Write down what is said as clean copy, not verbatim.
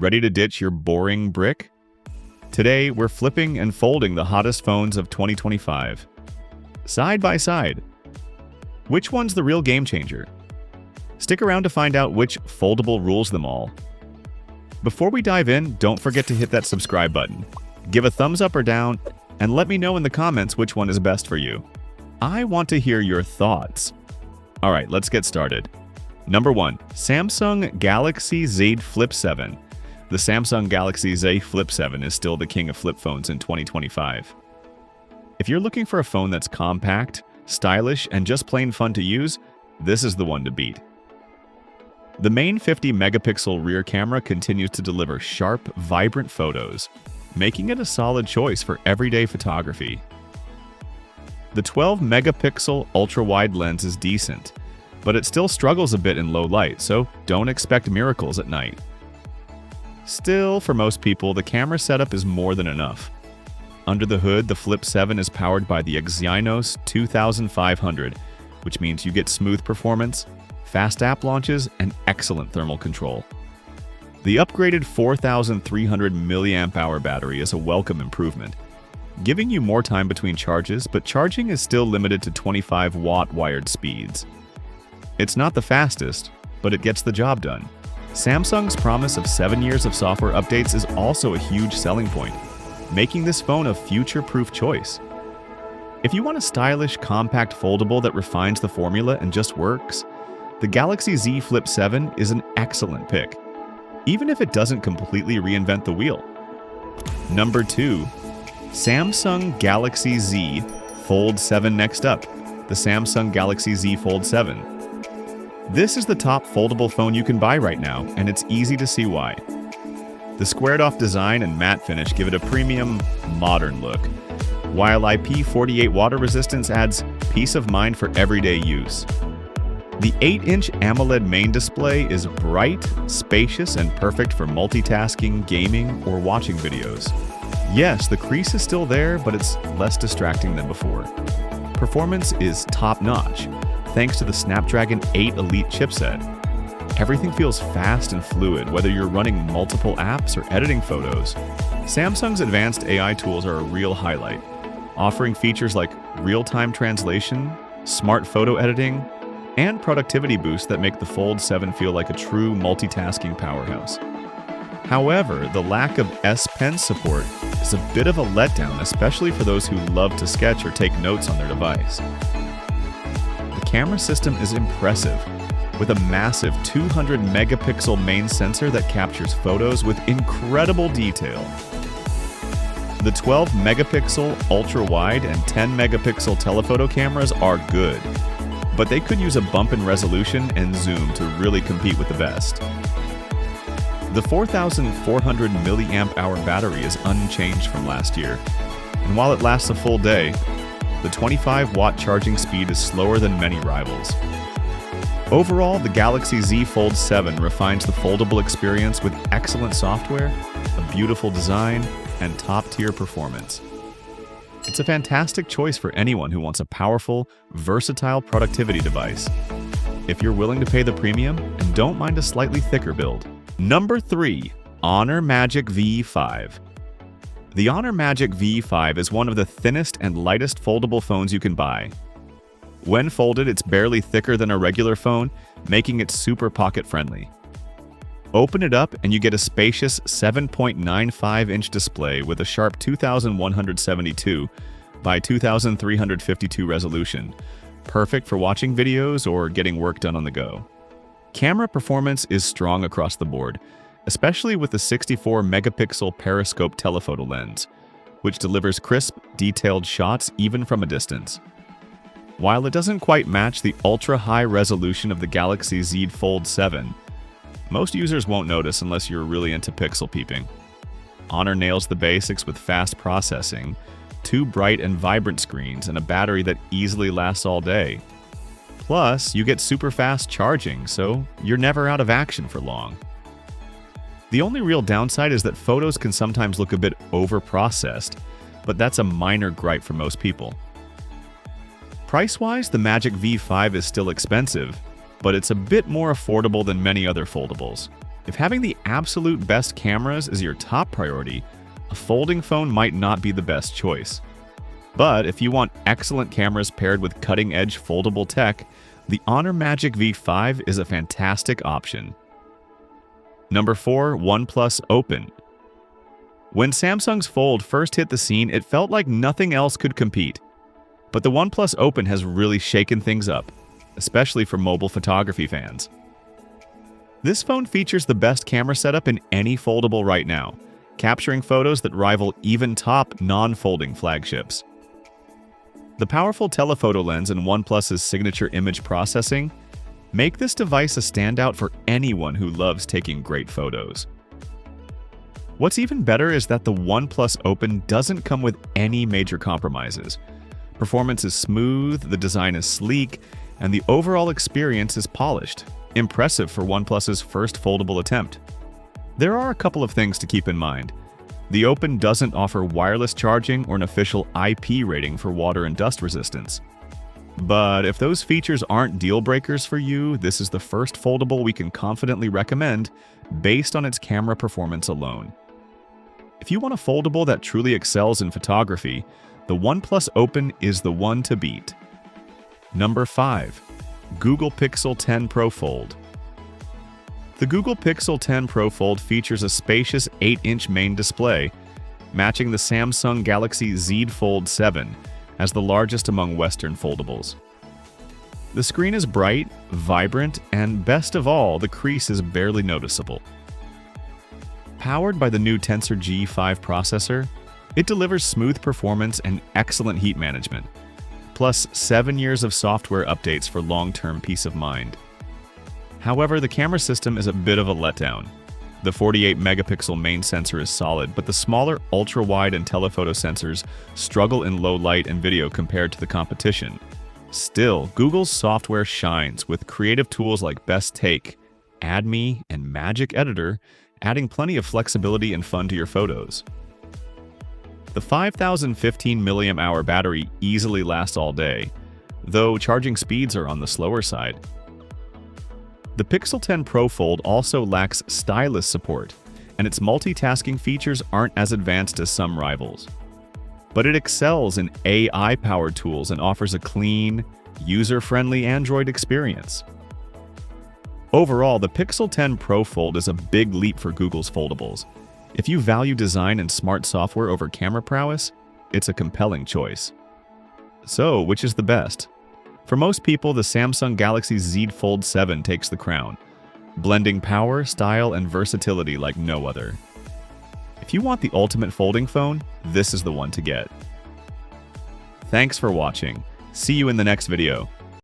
Ready to ditch your boring brick? Today, we're flipping and folding the hottest phones of 2025. Side by side. Which one's the real game changer? Stick around to find out which foldable rules them all. Before we dive in, don't forget to hit that subscribe button. Give a thumbs up or down, and let me know in the comments which one is best for you. I want to hear your thoughts. Alright, let's get started. Number 1. Samsung Galaxy Z Flip 7. The Samsung Galaxy Z Flip 7 is still the king of flip phones in 2025. If you're looking for a phone that's compact, stylish, and just plain fun to use, this is the one to beat. The main 50-megapixel rear camera continues to deliver sharp, vibrant photos, making it a solid choice for everyday photography. The 12-megapixel ultra-wide lens is decent, but it still struggles a bit in low light, so don't expect miracles at night. Still, for most people, the camera setup is more than enough. Under the hood, the Flip 7 is powered by the Exynos 2500, which means you get smooth performance, fast app launches, and excellent thermal control. The upgraded 4,300 mAh battery is a welcome improvement, giving you more time between charges, but charging is still limited to 25-watt wired speeds. It's not the fastest, but it gets the job done. Samsung's promise of 7 years of software updates is also a huge selling point, making this phone a future-proof choice. If you want a stylish, compact foldable that refines the formula and just works, the Galaxy Z Flip 7 is an excellent pick, even if it doesn't completely reinvent the wheel. Number 2. Samsung Galaxy Z Fold 7. Next up, the Samsung Galaxy Z Fold 7. This is the top foldable phone you can buy right now, and it's easy to see why. The squared-off design and matte finish give it a premium, modern look, while IP48 water resistance adds peace of mind for everyday use. The 8-inch AMOLED main display is bright, spacious, and perfect for multitasking, gaming, or watching videos. Yes, the crease is still there, but it's less distracting than before. Performance is top-notch, thanks to the Snapdragon 8 Elite chipset. Everything feels fast and fluid, whether you're running multiple apps or editing photos. Samsung's advanced AI tools are a real highlight, offering features like real-time translation, smart photo editing, and productivity boosts that make the Fold 7 feel like a true multitasking powerhouse. However, the lack of S Pen support is a bit of a letdown, especially for those who love to sketch or take notes on their device. The camera system is impressive, with a massive 200-megapixel main sensor that captures photos with incredible detail. The 12-megapixel ultra-wide and 10-megapixel telephoto cameras are good, but they could use a bump in resolution and zoom to really compete with the best. The 4,400 mAh battery is unchanged from last year, and while it lasts a full day, the 25-watt charging speed is slower than many rivals. Overall, the Galaxy Z Fold 7 refines the foldable experience with excellent software, a beautiful design, and top-tier performance. It's a fantastic choice for anyone who wants a powerful, versatile productivity device, if you're willing to pay the premium and don't mind a slightly thicker build. Number 3. Honor Magic V5. The Honor Magic V5 is one of the thinnest and lightest foldable phones you can buy. When folded, it's barely thicker than a regular phone, making it super pocket-friendly. Open it up and you get a spacious 7.95-inch display with a sharp 2172 by 2352 resolution, perfect for watching videos or getting work done on the go. Camera performance is strong across the board, especially with the 64-megapixel periscope telephoto lens, which delivers crisp, detailed shots even from a distance. While it doesn't quite match the ultra-high resolution of the Galaxy Z Fold 7, most users won't notice unless you're really into pixel peeping. Honor nails the basics with fast processing, 2 bright and vibrant screens, and a battery that easily lasts all day. Plus, you get super fast charging, so you're never out of action for long. The only real downside is that photos can sometimes look a bit over-processed, but that's a minor gripe for most people. Price-wise, the Magic V5 is still expensive, but it's a bit more affordable than many other foldables. If having the absolute best cameras is your top priority, a folding phone might not be the best choice. But if you want excellent cameras paired with cutting-edge foldable tech, the Honor Magic V5 is a fantastic option. Number 4. OnePlus Open. When Samsung's Fold first hit the scene, it felt like nothing else could compete. But the OnePlus Open has really shaken things up, especially for mobile photography fans. This phone features the best camera setup in any foldable right now, capturing photos that rival even top non-folding flagships. The powerful telephoto lens and OnePlus's signature image processing make this device a standout for anyone who loves taking great photos. What's even better is that the OnePlus Open doesn't come with any major compromises. Performance is smooth, the design is sleek, and the overall experience is polished. Impressive for OnePlus's first foldable attempt. There are a couple of things to keep in mind. The Open doesn't offer wireless charging or an official IP rating for water and dust resistance. But if those features aren't deal breakers for you, this is the first foldable we can confidently recommend based on its camera performance alone. If you want a foldable that truly excels in photography, the OnePlus Open is the one to beat. Number 5. Google Pixel 10 Pro Fold. The Google Pixel 10 Pro Fold features a spacious 8-inch main display, matching the Samsung Galaxy Z Fold 7 as the largest among Western foldables. The screen is bright, vibrant, and best of all, the crease is barely noticeable. Powered by the new Tensor G5 processor, it delivers smooth performance and excellent heat management, plus 7 years of software updates for long-term peace of mind. However, the camera system is a bit of a letdown. The 48-megapixel main sensor is solid, but the smaller ultra-wide and telephoto sensors struggle in low light and video compared to the competition. Still, Google's software shines with creative tools like Best Take, Add Me, and Magic Editor, adding plenty of flexibility and fun to your photos. The 5015 mAh battery easily lasts all day, though charging speeds are on the slower side. The Pixel 10 Pro Fold also lacks stylus support, and its multitasking features aren't as advanced as some rivals. But it excels in AI-powered tools and offers a clean, user-friendly Android experience. Overall, the Pixel 10 Pro Fold is a big leap for Google's foldables. If you value design and smart software over camera prowess, it's a compelling choice. So, which is the best? For most people, the Samsung Galaxy Z Fold 7 takes the crown, blending power, style, and versatility like no other. If you want the ultimate folding phone, this is the one to get. Thanks for watching. See you in the next video.